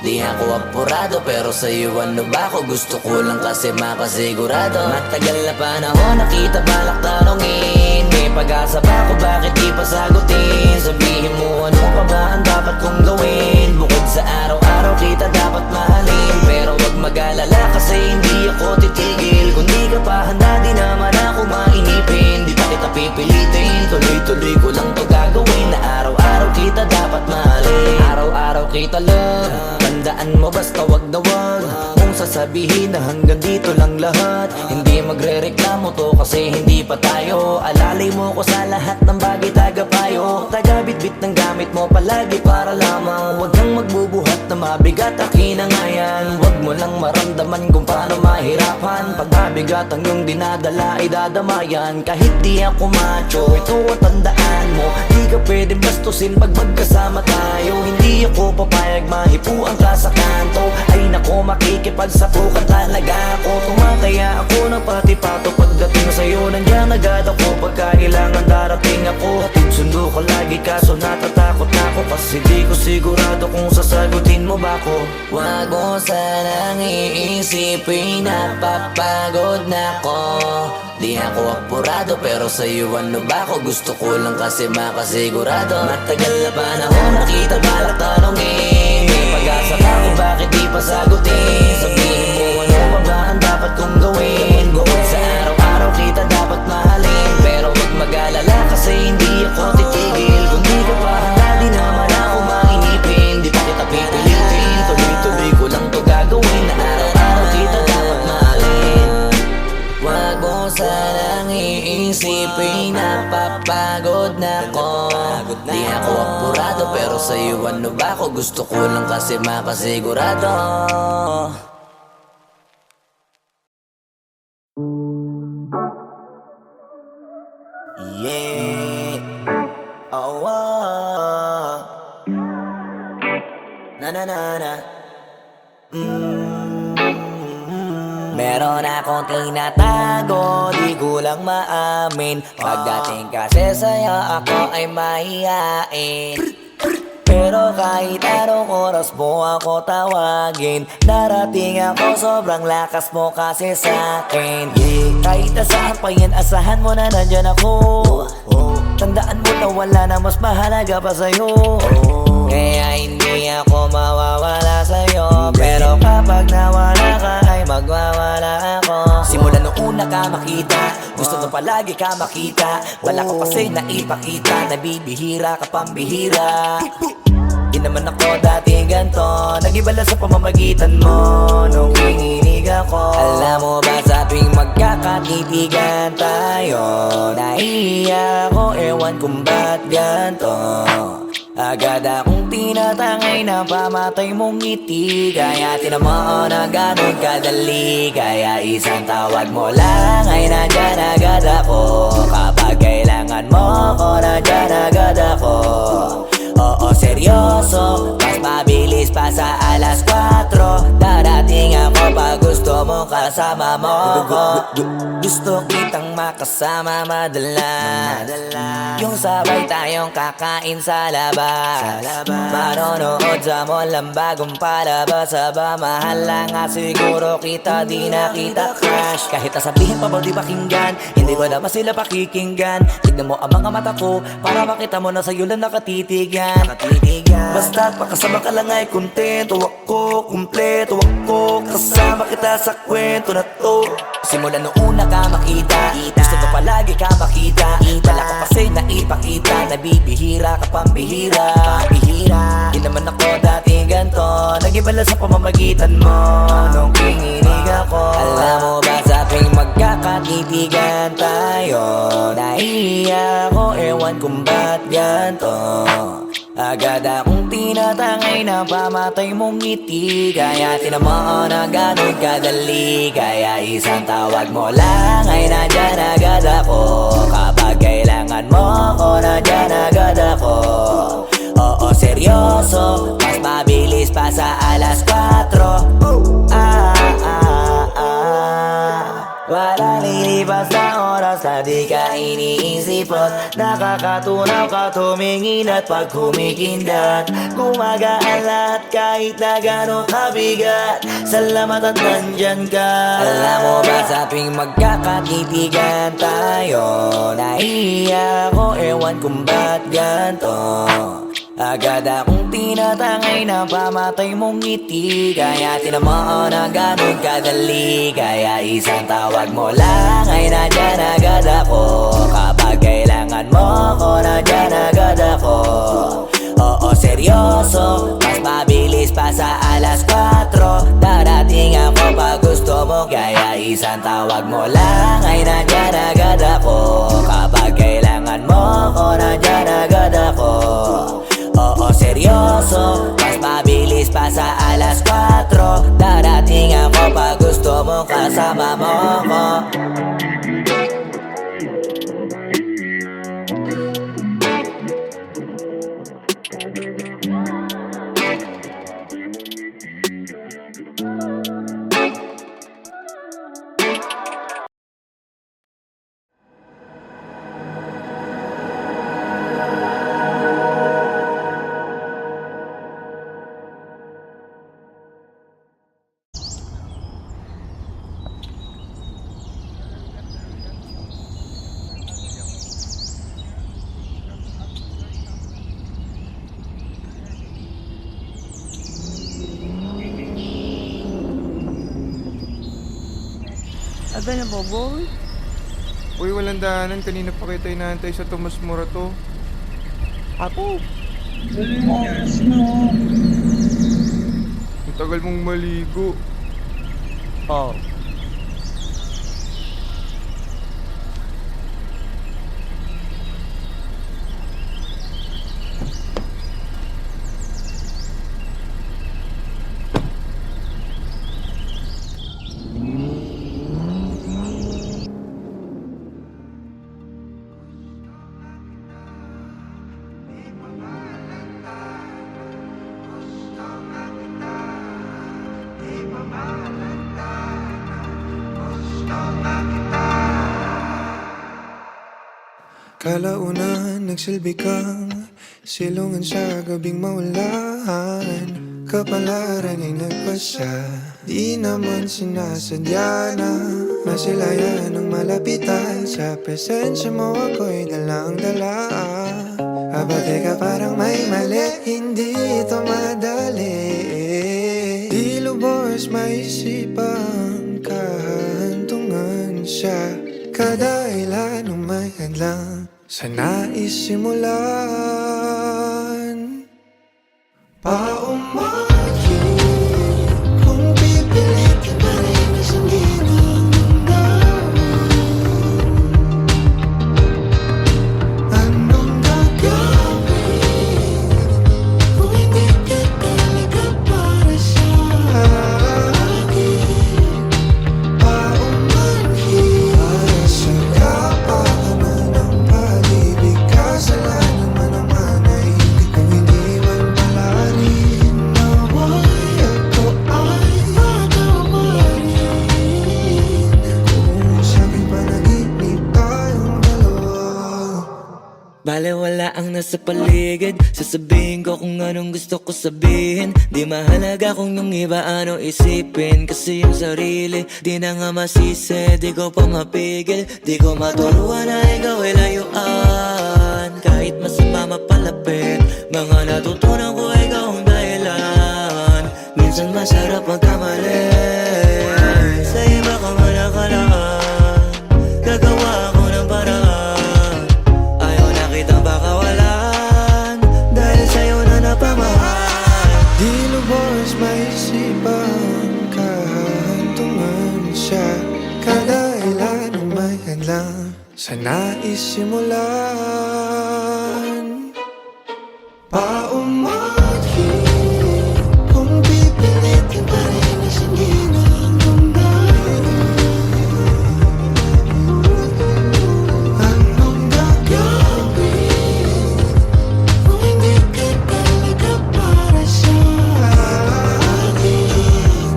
Di ako apurado pero sa'yo ano ba ko, gusto ko lang kasi makasigurado. Matagal na panahon nakita balak tanongin, may pag-asa ba ko bakit di pa sagutin? Sabihin mo ano pa ba ang dapat kong gawin, bukod sa araw-araw kita dapat mahalin. Pero wag mag-alala kasi hindi ako titigil, kung di ka pa handa di naman ako mainipin. Di pa kita pipilitin, tuloy-tuloy ko lang to gagawin, na araw-araw kita dapat mahalin. Araw-araw kita love, tandaan mo basta wag na wag mong sasabihin na hanggang dito lang lahat. Hindi magre-reklamo to kasi hindi pa tayo, alalay mo ko sa lahat ng bagay tagapayo. Tagabitbit ng gamit mo palagi para lamang, wag kang magbubuhat na mabigat akin ang ayan. Wag mo lang maramdaman kung paano mahirapan, pag mabigat ang iyong dinadala ay dadamayan. Kahit di ako macho, ito ang tandaan mo, di ka pwedeng bastusin pag magkasama tayo. Hindi ako papayag mahipuan ka sa kanto, ay nako makikipagsapukan talaga ako. Tumataya ako ng pati-pato pagdating sa'yo, nandyan agad ako pagka kailangan darating ako. Hatid sundo ko lagi kaso natatakot na ako, kasi di ko sigurado kung sasagutin mo ba ko. Wag mo sanang iisipin napapagod na ko. Di ako apurado pero sa'yo ano ba ko, gusto ko lang kasi makasigurado. Matagal na panahon nakita balak tanongin, may pag-asa ba ko bakit di pa sagutin? Sabihin mo ano pa ba ang dapat kong gawin, bukod sa araw-araw kita dapat mahalin. Pero wag mag-alala kasi hindi ako titigil, kung di ka pa handa di naman ako mainipin. Di pa kita pipilitin, tuloy-tuloy ko lang to gagawin, na araw-araw kita dapat mahalin. Wag mo sanang iisipin napapagod na ko. Di ako apurado pero sa'yo ano ba ko, gusto ko lang kasi makasigurado. Yeah. Oh, oh. Na na na na. Meron akong tinatago, di ko lang maamin. Pagdating kasi sa'yo ako ay mahihain, pero kahit anong oras mo ako tawagin, darating ako, sobrang lakas mo kasi sa'kin. Kahit nasaan pa yan, asahan mo na nandyan ako. Tandaan mo na wala na mas mahalaga pa sa'yo, kaya hindi ako mawawala sa'yo. Pero kapag nawala ka ay magwawala ako. Simula nung una ka makita, gusto ko palagi ka makita. Wala ko kasi naipakita, nabibihira ka pambihira. Di naman ako dati ganto, nag-iba lang sa pamamagitan mo nung kininig ako. Alam mo ba sa tuwing magkakatitigan tayo, nahihiya ako, ewan kung ba't ganto. Agad akong tinatangay na pamatay mong ngiti, kaya tinamaan na ganun kadali. Kaya isang tawag mo lang ay nandyan agad ako, kapag kailangan mo ko nandyan agad ako. Oo seryoso, mas mabilis pa sa alas 4, darating ako pag gusto mo kasama mo ko. Gusto kitang makasama madalas, yung sabay tayong kakain sa labas, manonood sa mall ang bagong palabas. Aba mahal lang nga siguro kita, di na kita crush. Kahit nasabihin pa ba di pakinggan, hindi ko naman sila pakikinggan. Tignan mo ang mga mata ko para makita mo na sa'yo lang nakatitigan. Basta't pakasama ka lang ay kontento ako, kumpleto ako. Kasama kita sa kwento na to. Simula nung una ka makita, gusto ko palagi ka makita. Wala ko kasi naipakita, nabibihira ka pambihira. Di naman ako dati ganto, nag-iba lang sa pamamagitan mo nung kininig ako. Alam mo ba sa tuwing magkakaibigan tayo, nahihiya ako, ewan kung ba't ganto. Agad akong tinatangay na pamatay mong ngiti. Kaya tinamaan na ganun kadali. Kaya isang tawag mo lang ay nandyan agad ako. Kapag kailangan mo ako, nandyan agad ako. Oo, seryoso, mas mabilis pa sa alas 4. Wala lilipas na oras na di ka iniisipot. Nakakatunaw ka tumingin at pag humikindat, gumagaan lahat kahit na gano'ng kabigat. Salamat at nandyan ka. Alam mo ba sa tuwing magkakaibigan tayo, nahihiya ako, ewan kung ba't ganto. Agad akong tinatangay na pamatay mong ngiti. Kaya tinamaan na ganun kadali. Kaya isang tawag mo lang ay nandyan agad ako. Kapag kailangan mo ako, nandyan agad ako. Oo, seryoso, mas mabilis pa sa alas 4. Darating ako pag gusto mo. Kaya isang tawag mo lang ay nandyan agad ako. Kapag kailangan mo ako, nandyan agad ako. Oo, seryoso, mas mabilis pa sa alas 4. Darating ako pag gusto mo, kasama mo ako. Ada na boboy? Uy, walang daanan. Kanina pa kita inaantay sa Tomas Morato. Ako? Ang tagal mong maligo. Oh. Kalaunan, nagsilbi kang silungan sa gabing maulan. Kapalaran ay nagpasya, di naman sinasadya na masilayan ng malapitan. Sa presensya mo ako'y dalang-dala. Aba teka, parang may mali, hindi ito madali. Di lubos maisipang kahantungan siya. Kada ilan ng may hadlang sa nais simulan. Paumagi kung pipilitin pa rin isang ginagawa. Anong gagawin kung hindi ka talaga para sa akin? Paumagi para sa kapakanan ng pag-ibig. Kasalanan man naman ay hindi ko iniwan palarin. Naway ako ay matawarin kung sabing panaginip tayong dalawa. Bale wala ang nasa paligid, sasabihin ko kung anong gusto ko sabihin. Di mahalaga kung yung iba ano isipin, kasi yung sarili di na nga masisi. Di ko pa mapigil, di ko maturuan na ikaw ay layuan. Kahit masama mapalapit, mga natutunan ko ikaw ang dahilan. masarap magkamali. Sa iba ka man nakalaan, gagawa ako ng paraan. Ayaw na kitang pakawalan, dahil sa'yo na napamahal. Di lubos maisipan, kahantungan siya. Kada ilan ang may hadlang sa nais simulan. Paumanhin, kung pipilitin pa rin na sige na ang damdamin. Anong gagawin kung hindi ka talaga para sa akin?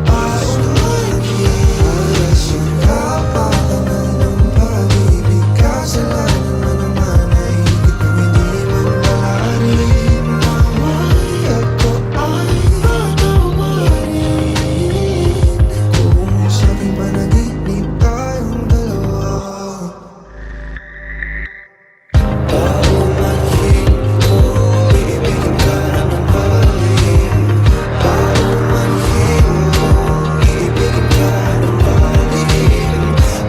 Paumanhin, para sa kapakanan ng pag-ibig. Kasalanan mo naman ay higit kung hindi man lalarin. Mamay ako ay patawarin kung sa aking panaginip tayong dalawa. Paumanhin, kung iibigin ka ng palihim. Paumanhin, kung iibigin ka ng palihim.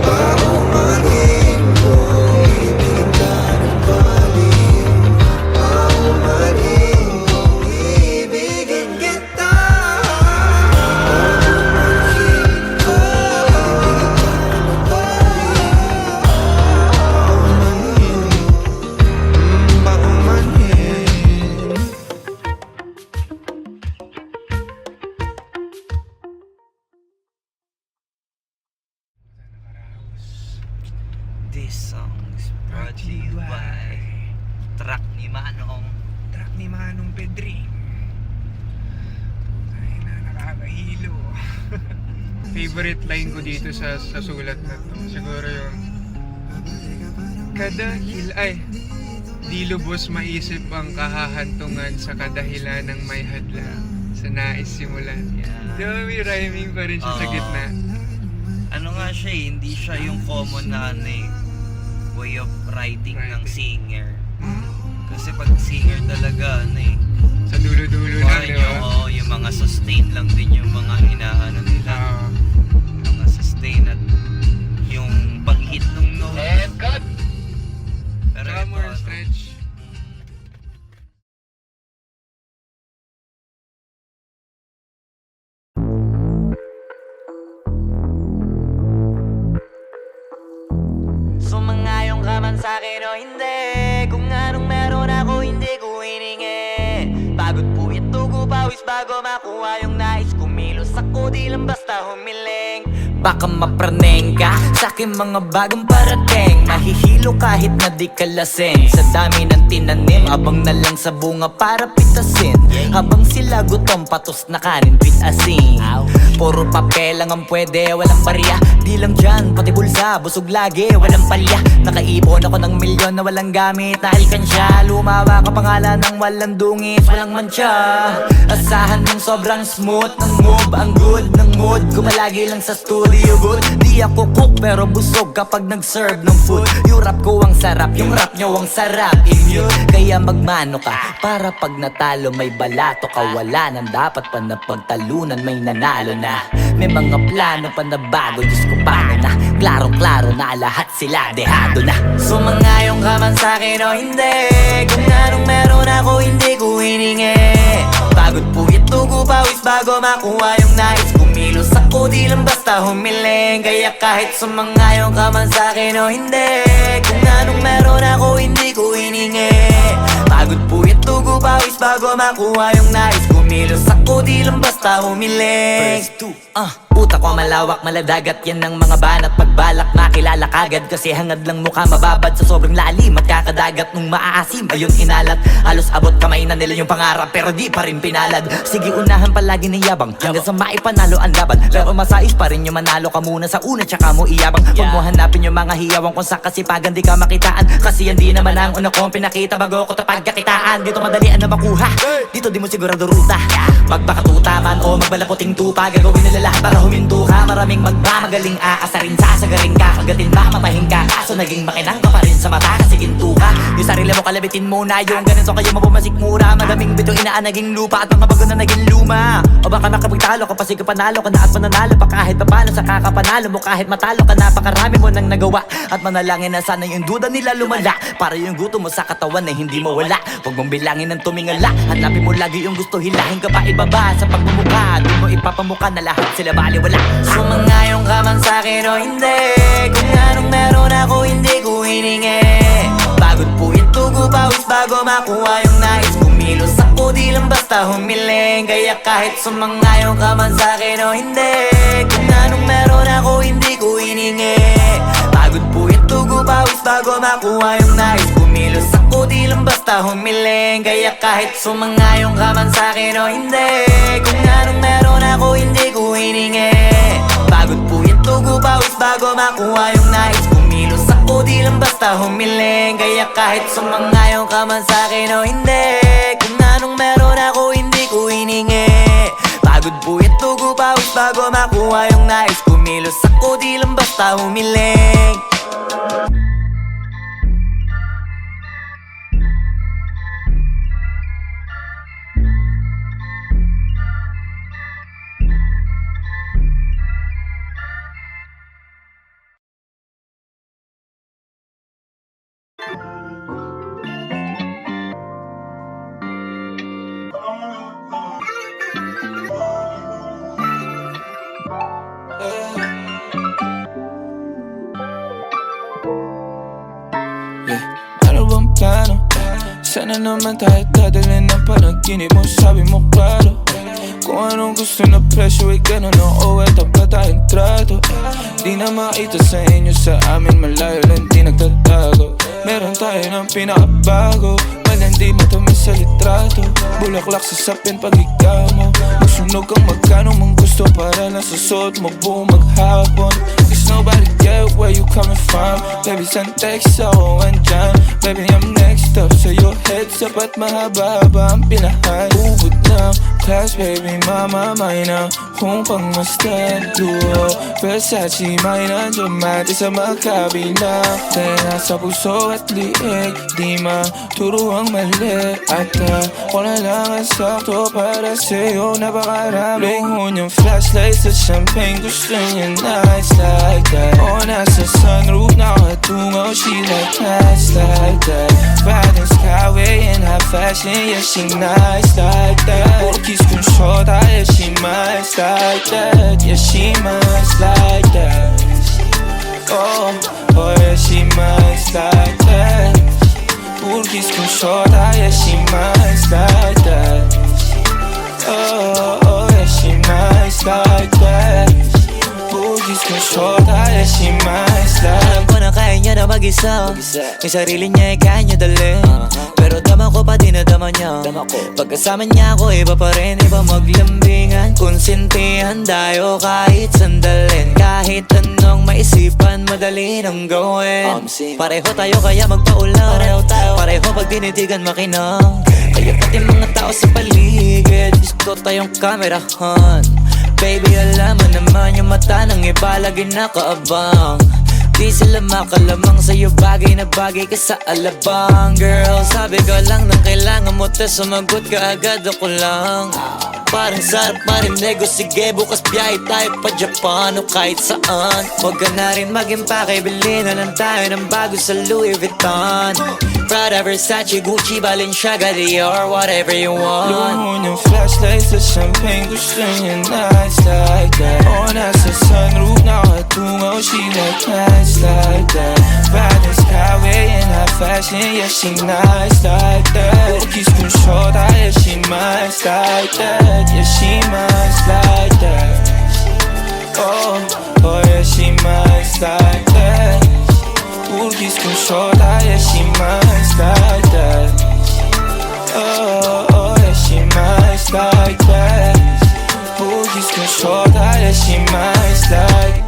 Paumanhin, kung iibigin ka ng palihim. Paumanhin, kung iibigin kita. Paumanhin, kung iibigin ka ng palihim. Paumanhin. This song is brought to you by Truck ni Manong. Track ni Manong Pedring. Ay na, nakakahilo. Favorite line ko dito sa sulat na to, siguro yung di lubos maisip ang kahahantungan sa kadahilan ng may hadlang sa nais simulan. Yeah. Di ba may rhyming pa rin siya sa Oo. gitna? Ano nga siya eh, hindi siya yung common na way of writing ng singer. Kasi pag singer talaga Sa dulo-dulo lang, di ba? oo, yung mga sustain lang din yung mga hinaano nila. Oo. Mga sustain at yung pag-hit ng note. And cut! Pero Saka ito, more stretch. Sumangayong ka man sa'kin o hindi, kung anong meron ako hindi ko hiningi. Pagod po ito ko pawis bago makuha yung nais. Kumilos ako di lang basta humiling. Baka mapraneng ka sa aking mga bagong parating. Mahihilo kahit na di ka lasing. Sa dami ng tinanim, abang na lang sa bunga para pitasin. Habang sila gutom, patos na kanin, pitasin. Puro papel lang ang pwede, walang barya. Di lang dyan, pati bulsa, busog lagi, walang palya. Nakaipon ako ng milyon na walang gamit na alkansya. Lumawa ka pangalan ng walang dungis, walang mancha. Asahan mong sobrang smooth ng move, ang good ng mood. Gumalagi lang sa studio booth. Di ako cook pero busog kapag nag-serve ng food. Yung rap ko ang sarap, yung rap nyo ang sarap. Immune, kaya magmano ka para pag natalo may balato ka. Wala nang dapat pa na pagtalunan, may nanalo na. May mga plano pa na bago, Diyos ko paano na. Klaro-klaro na lahat sila dehado na. Sumangayong ka man sa'kin o hindi, kung anong meron ako hindi ko hiningi. Pagod po ito ko pawis bago makuha yung nais. Kumilos ako di lang basta humiling. Kaya kahit sumangayong ka man sa'kin o hindi, kung anong meron ako hindi ko hiningi. Pagod po ito ko pawis bago makuha yung nais. Kumilos ako di lang basta humiling. Utak ko malawak, maladagat yan ng mga banat. Pagbalak makilala kagad kasi hangad lang mukha mababad sa sobrang lalim at kakadagat nung maaasim. Ayun inalat, halos abot kamay na nila yung pangarap pero di pa rin pinalad. Sige unahan palagi ng yabang hanggang sa maipanalo ang laban. Pero masais pa rin yung manalo ka muna sa una tsaka mo iyabang. Huwag mo hanapin yung mga hiyawang kung sa kasipagan di ka makitaan. Kasi yan di naman ang una kong pinakita bago ko tapagkakitaan. Dito madalian na makuha, dito di mo sigurado ruta. Magbakatuta man o magbalaputing tupa, gagawin nila lahat para huminto ka. Maraming magmamagaling aasarin, sasagaring ka, kagatin ba, matahin ka. Kaso naging makinang ka pa rin sa mata kasi ginto ka. Yung sarili mo kalabitin muna, yung ganun so kayo mapumasik mura. Madaming bito inaan naging lupa at mga bago na naging luma. O baka makapagtalo ka pa, sige panalo ka na at mananalo pa kahit papalo sa kakapanalo mo. Kahit matalo ka, napakarami mo nang nagawa. At manalangin na sana yung duda nila lumala, para yung gutom mo sa katawan ay hindi mawala. Huwag mong bilangin ng tumingala, hanapin mo lagi yung gusto, hilahin ka pa ibaba. Sa pagmumukha, doon mo ipapamuka na lahat sila baliwala. Sumangayon ka man sa'kin o hindi, kung anong meron ako hindi ko hiningi. Pagod po itugo pawis bago makuha yung nais. Kumilos ako di lang basta humiling. Kaya kahit sumangayon ka man sa'kin o hindi, kung anong meron ako hindi ko hiningi. Pagod po itugo pawis bago makuha yung nais. Kumilos ako di lang basta humiling. Kaya kahit sumangayon ka man sa'kin o hindi, kung anong meron ako hindi ko hiningi. Pagod po itugo pawis bago makuha yung nais. Kumilos ako di lang basta humiling. Kaya kahit sumangayon ka man sa'kin o hindi, kung anong meron ako hindi ko hiningi. Pagod po itugo pawis bago makuha yung nais. Kumilos ako di lang basta humiling. Ano bang plano? Sana naman tayo dadalhin ng panaginip mo. Sabi mo klaro, kung anong gusto na presyo ay ganun oo, at tapat tayong trato. Di na makita sa inyo, sa amin malayo lang di nagtatago. Meron tayo ng pinakabago, malandi matamis sa litrato. Bulaklak sa sapin pag ikaw mo, magsunog kang magkano mong gusto para lang sa suot mo buong maghapon. Cause nobody get where you coming from. Baby, send text ako andyan. Baby, I'm next up sa'yo, heads up at mahaba-haba ang pinahan. Ubod ng class, baby, mama, may na kung pangmastan. Duo, Versace, may nandiyan mati sa magkabila. Dahil nasa puso at liig, di maturo ang mali. At ako na lang ang sakto para sa'yo, napakarami. Lingon yung flashlights at champagne, gusto niya nights like that. O nasa sunroof, nakatungaw, she like nights like that. Riding skyway in high fashion, yeah, she nice like that. Porkies kung shota, yeah, she nice like that. Yeah, she nice like that. Oh, oh, yeah, she nice like that. Porkies kung shota, yeah, she nice like that. Oh, oh, yeah, she nice like that. Porkies kung shota, yeah, she nice like that. Alam ko na kaya niya na mag-isa, yung sarili niya ay kaya niya dalhin. Pero dama ko pa dinadama niya. Pagkasama niya ako iba pa rin, iba maglambingan. Konsintihan tayo kahit sandalin. Kahit anong maisipan, madali nang gawin. Pareho tayo kaya magpaulan. Pareho pag tinitigan makinang. Kaya pati mga tao sa paligid, gusto tayong kamerahan. Baby, alam mo naman yung mata ng iba lagi nakaabang. Di sila makalamang sa'yo, bagay na bagay ka sa alabang. Girl, sabi ko lang nang kailangan mo, tas sumagot ka agad, ako lang. Parang sarap marinig o sige, bukas biyahe tayo pa Japan o kahit saan. Huwag ka na rin mag-impake, bilhin na lang tayo ng bago sa Louis Vuitton. Prada, Versace, Gucci, Balenciaga, Dior, whatever you want. Luhon yung flashlights at champagne, gusto niya nights like that. O nasa sunroof, nakatungaw, she like nights like that. Riding skyway in high fashion, yeah, she nice like that. Porkies kung shota, yeah, she nice like that. Yeah, she nice like that. Oh, oh, yeah, she nice like that. Porkies kung shota, yeah, she nice like that. Oh, oh, yeah, she nice like that. Porkies kung shota, yeah, she nice like.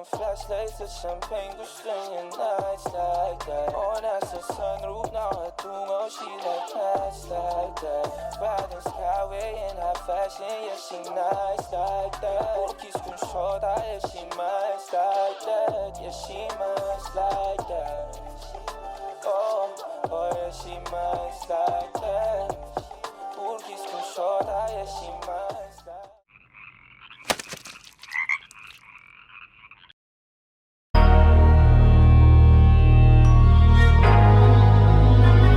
yung flashlights at champagne, gusto niya nights like that. Oh, nasa sunroof, nakatungo, she like nights like that. Riding skyway in high fashion, yeah, she nice like that. Porkis kung shota, yeah, she nice like that. Yeah, she nice like that. Oh, yeah, she nice like that. Porkis kung shota, yeah, she nice like that.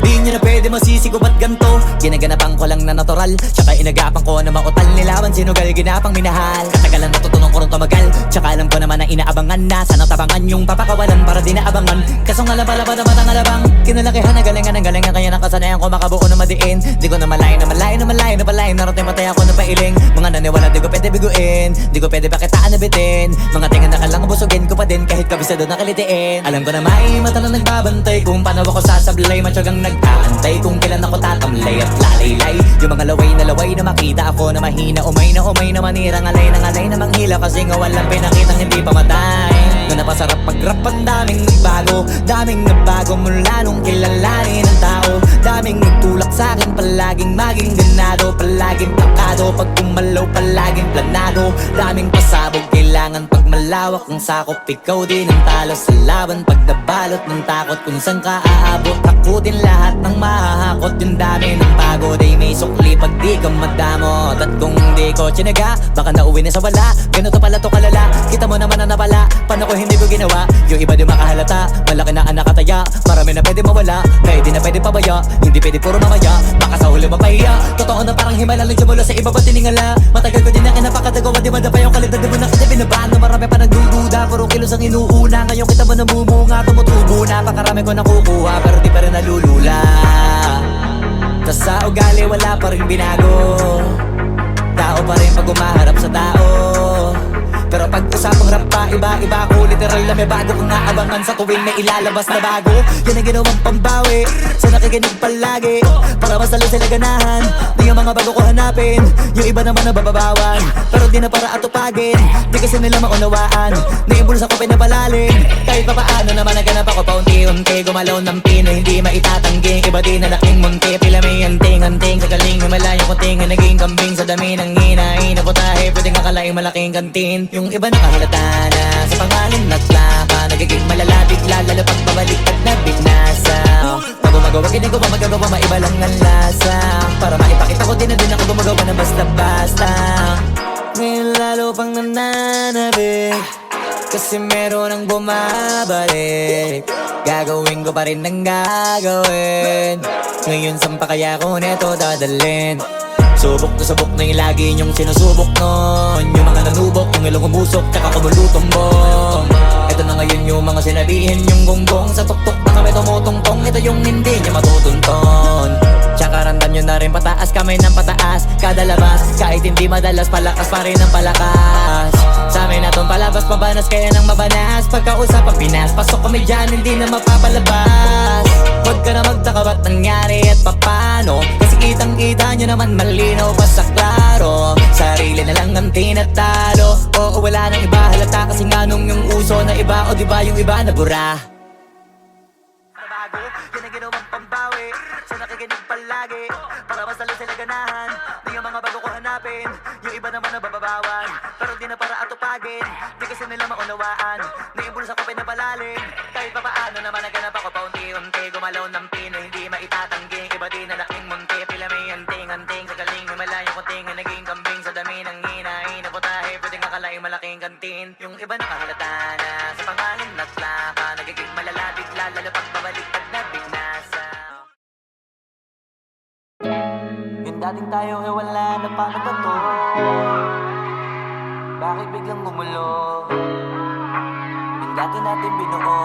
Di nyo na pwede masisigo ba't ganto? Ginaganapan ko lang na natural, tsaka inagapan ko na mautal nilawan sinugal ginapang minahal. Katagalan natutunan ko rin tumagal, tsaka alam ko naman na inaabangan na sana tabangan yung papakawalan para di naabangan. Kasong alaba-laba na matang alabang kinalakihan na galingan ng galingan, kaya nakasanayan ko makabuo na madiin. Di ko na malayo na malayo na malayo na palayo, narating matay ako na pailing. Mga naniwala di ko pwede biguin, di ko pwede pakitaan na bitin. Mga tingan na kalang busugin ko pa din kahit kabisado na kalitiin. Alam ko na may mata na nagbabantay kung paano ako sasablay, matyagang nag-aantay kung kailan ako tatamlay at lalaylay. Yung mga laway na makita ako na mahina, umay na manirang alay na manghila, kasi nga walang pinakitang hindi pamatay. Na napasarap pag-rap, ang daming nagbago mula nung kilalanin ng tao. Daming nagtulak sa'kin, palaging maging ganado, palaging plakado, pag kumalaw palaging planado. Daming pasabog, kailangan pag malawak ang sakop, ikaw din ang talo sa laban. Pag nabalot ng takot kung saan ka aabot, ako din lahat ng mahahakot. Yung dami ng pagod ay may sukli pag di ka madamot. At kung di ko tsinaga, baka nauwi na sa wala. Ganito pala to kalala, kita mo naman na napala. Paano ko hindi ko ginawa? Yung iba di makahalata, malaki na ang nakataya. Marami na pwede mawala, kaya di na pwede pabaya. Hindi pwede puro mamaya, baka sa huli mapahiya. Totoo na parang himala lang siya mula sa iba ba tiningala. Matagal ko din na kinapakatagawa, di madapa yung kalidad. Di mo na kita binabano, marami pa nagdududa. Puro kilos ang inuuna, ngayon kita mo namumunga. Tumutubo na, pakarami ko nakukuha, pero di pa rin nalulula. Tas sa ugali wala pa rin binago, tao pa rin pag umaharap sa tao. Pero pag usapang rap pa, iba-iba ko. Literal na may bago kong naabangan sa tuwing may ilalabas na bago. Yan ang ginawang pambawi sa nakikinig palagi, para mas lalo sila ganahan. Di ang mga bago ko hanapin, yung iba naman nabababawan, pero di na para atupagin. Di kasi nila maunawaan, naimbulsa ko pinapalalim. Kahit pa paano naman naganap ako paunti-unti, gumalaw ng pino, hindi maitatanggi. Iba din na laking munti, pila may anting-anting. Sa galing himalayo kunting, naging kambing sa dami ng hinahin. Naputahe, pwedeng akalaing malaking kantin. Yung iba nakahalata na sa pangalan at laka, nagiging malala bigla, lalo pag babalik at nabinasa. Pag gumagawa, ginagawa, magagawa, maiba lang ang lasa. Para maipakita ko din na din ako gumagawa na basta-basta. Ngayon lalo pang nananabik, kasi meron ang bumabalik. Gagawin ko pa rin ang gagawin. Ngayon saan pa kaya ko neto dadalhin? Subok na yung lagi niyong sinusubok nun. Yung mga nanubok, yung ilong umusok, tsaka kumulutumbong. Ito na ngayon yung mga sinabihin yung gonggong. Sa tuktok na kami tumutungtong, ito yung hindi niya matutunton. Tsaka randam nyo na rin pataas, kamay ng pataas kada labas, kahit hindi madalas, palakas pa rin ang palakas. Sa amin na tong palabas, mabanas kaya nang mabanas. Pagkausap ang Pinas, pasok kami dyan, hindi na mapapalabas. Huwag ka na magtaka ba't nangyari at papano, kasi kitang-kita nyo naman malinaw pa sa klaro. Sarili na lang ang tinatalo, oo wala nang iba halata, kasi nga nung yung uso na iba, o diba yung iba nabura. Nabago, yan ang ginawang pambawi sa nakikinig palagi, para mas lalo sila ganahan. Di yung mga bago ko hanapin, yung iba naman nabababawan, pero di na para atupagin. Di kasi nila maunawaan, naimbulsa ko pinapalalim. Kahit pa paano naman naganap ako paunti-unti, gumalaw ng pino, hindi maitatanggi. Iba din na laking munti, pila may anting-anting. Sa galing himalayo kunting, naging kambing sa dami ng hinahin. Naputahe, pwedeng akalaing malaking kantin. Yung iba nakahalata na sa pangalan at laka, nagiging malala bigla, lalo pag babalik at nabinasa. Yung dating tayo ay wala na paano ba to? Bakit biglang gumulo? Yung dati natin binuo,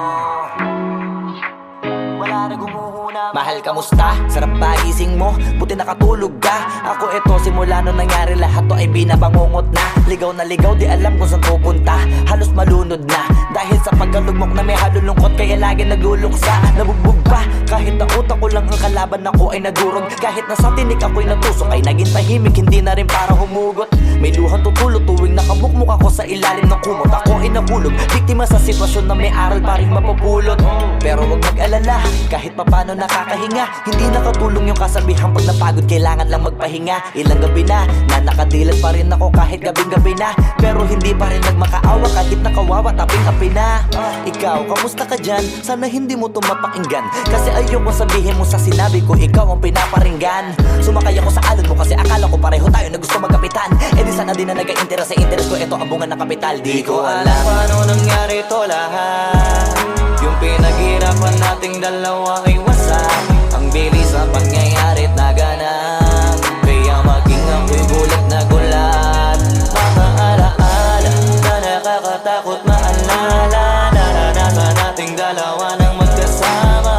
wala na gumuhuna. Mahal, kamusta? Sarap ba gising mo? Buti nakatulog ka. Ako eto, simula nung nangyari lahat to ay binabangungot na. Ligaw na ligaw, di alam kung saan pupunta. Halos malunod na, dahil sa pagkalugmok na may halulungkot, kaya lagi nagluluksa. Nabugbog pa, kahit na utak ko lang ang kalaban ako ay nagurog. Kahit na sa tinik ako'y natusok, ay naging tahimik, hindi na rin para humugot. May luhang tutulog tuwing nakamukmuk ako sa ilalim ng kumot. Ako ay pinahulog. Biktima sa sitwasyon na may aral pa rin mapupulot. Pero wag mag-alala, kahit papano nakakahinga. Hindi nakatulong yung kasabihan, pag napagod kailangan lang magpahinga. Ilang gabi na nakadilat pa rin ako kahit gabing-gabi na. Pero hindi pa rin nagmakaawa kahit nakawawa taping-api na. Ikaw, kamusta ka dyan? Sana hindi mo to mapakinggan, kasi ayoko sabihin mo sa sinabi ko ikaw ang pinaparinggan. Sumakay ako sa alon mo kasi akala ko pareho tayo na gusto magkapitan. Eh di sana din na nag-interest sa interest ko, ito ang bunga ng kapital. Di ko alam paano nangyari to lahat. Yung pinaghirapan nating dalawa ay wasak. Ang bilis sa pangyayari't naganap, kaya maging ako'y gulat na gulat. Mga alaala na nakakatakot maalala. Naranasan nating dalawa nang magkasama.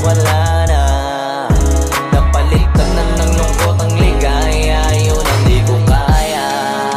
Wala na, napalitan na ng lungkot ang ligaya. Yun ang di ko kaya.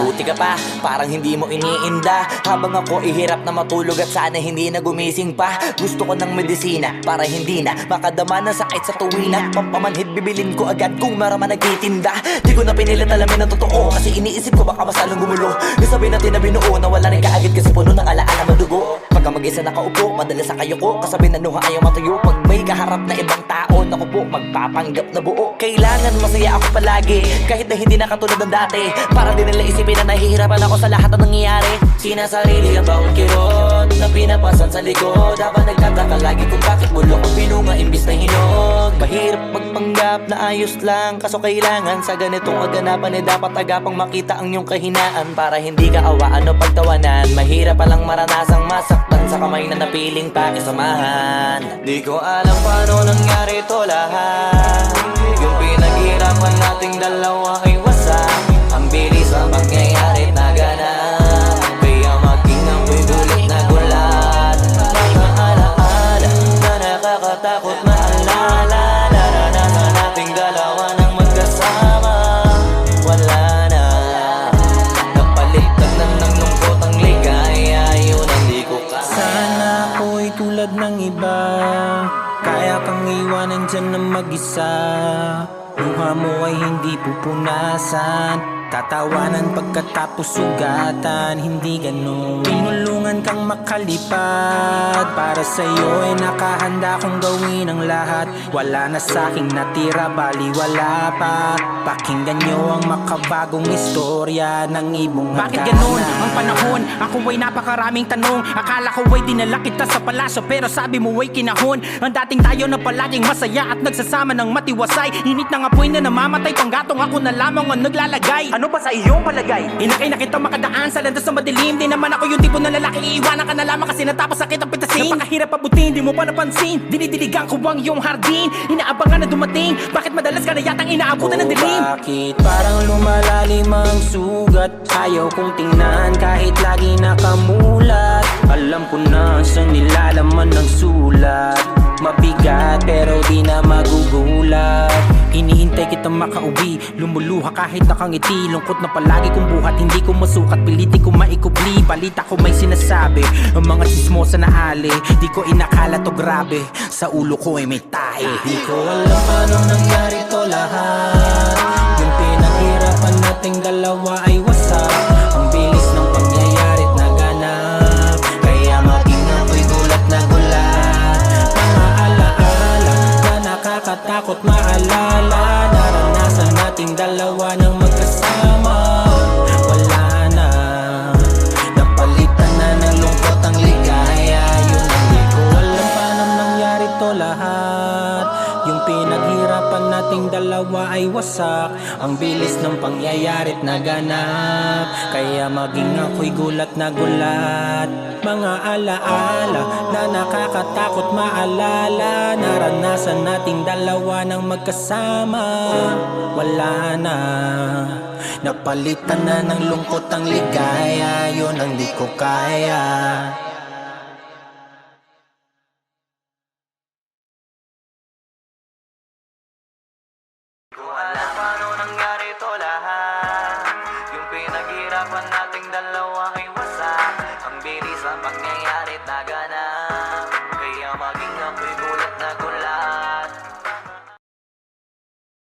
Buti ka pa, parang hindi mo iniinda. Habang ako ihirap na matulog at sana hindi na gumising pa. Gusto ko ng medisina para hindi na makadama ng sakit sa tuwina. Pampamanhid bibilin ko agad kung maraman nagtitinda. Di ko na pinilit alamin ang totoo, kasi iniisip ko baka masalong gumulo. Nasabi natin na binuo na wala rin kaagad kasi puno ng alaala madugo. Pagka mag-isa nakaupo, madalas sa kayo ko. Kasabi na nuha ayaw matuyo. Pag may kaharap na ibang tao, naku po, magpapanggap na buo. Kailangan masaya ako palagi, kahit na hindi na katulad ng dati. Para din nila isipin na nahihirapan ako sa lahat ng nangyayari. Sinasarili ang bawat kirot na pinapasan sa likod. Habang nagtataka lagi kung bakit bulok ang pinunga imbis na hinog. Mahirap magpanggap na ayos lang, kaso kailangan sa ganitong aganapan eh dapat agapang makita ang iyong kahinaan. Para hindi ka awaan o pagtawanan, mahirap palang maranasang masaktan sa kamay na napiling pakisamahan. Di ko alam paano nangyari to lahat. Yung pinaghirapan nating dalawa ay wasak. Ang bilis ang pangyayari't naganap, kaya maging ako'y gulat na gulat. Mga alaala na nakakatakot maalala. Naranasan nating dalawa nang magkasama. Wala na, napalitan na ng lungkot ang ligaya. Yun ang di ko kaya. Sana ako'y tulad ng iba, kaya kang iwanan dyan na mag-isa. Luha mo ay hindi pupunasan, tatawanan pagkatapos sugatan. Hindi ganun, pinulungan kang makalipad. Para sa'yo ay nakahanda kong gawin ang lahat. Wala na sa'king natira, bali wala pa. Pakinggan nyo ang makabagong istorya ng ibong Bakit hagganan. ganun ang panahon? Ako ay napakaraming tanong. Akala ko ay dinala kita sa palasyo, pero sabi mo ay kinahon. Ang dating tayo na palaging masaya at nagsasama ng matiwasay. Init ng apoy na namamatay, panggatong ako na lamang ang naglalagay. Ano ba sa iyong palagay? Inakay na kitang makadaan sa landas na madilim. Di naman ako yung tipo na lalaki, iiwanan ka na lamang kasi natapos sakit ang pitasin. Napakahirap abutin, di mo pa napansin. Dinidiligan ko ang iyong hardin, inaabangan na dumating. Bakit madalas ka na yatang inaabutan ng dilim? Bakit parang lumalalim ang sugat? Ayaw kong tingnan kahit lagi nakamulat. Alam ko na sa nilalaman ng sulat. Mabigat pero di na magugulat. Inihintay kitang makauwi, lumuluha kahit nakangiti. Lungkot na palagi kong buhat, hindi ko masukat. Pilitin ko maikubli, balita ko may sinasabi. Ang mga sismosa na ali, di ko inakala to grabe. Sa ulo ko ay may tahi. Di ko alam paano nangyari to lahat. Yung pinaghirapan nating dalawa ay wasak. Ang bilis ng pangyayari't naganap, kaya maging ako'y gulat na gulat. Mga alaala na nakakatakot maalala. Naranasan nating dalawa ng magkasama. Wala na, napalitan na ng lungkot ang ligaya. Yun ang di ko alam paano nangyari to lahat. Yung pinaghirapan nating dalawa ay wasak. Ang bilis ng pangyayari't naganap, kaya maging ako'y gulat na gulat. Mga alaala na nakakatakot maalala. Naranasan nating dalawa ng magkasama. Wala na, napalitan na ng lungkot ang ligaya. Yun ang di ko kaya. Ko alam paano nangyari to lahat. Yung pinaghirapan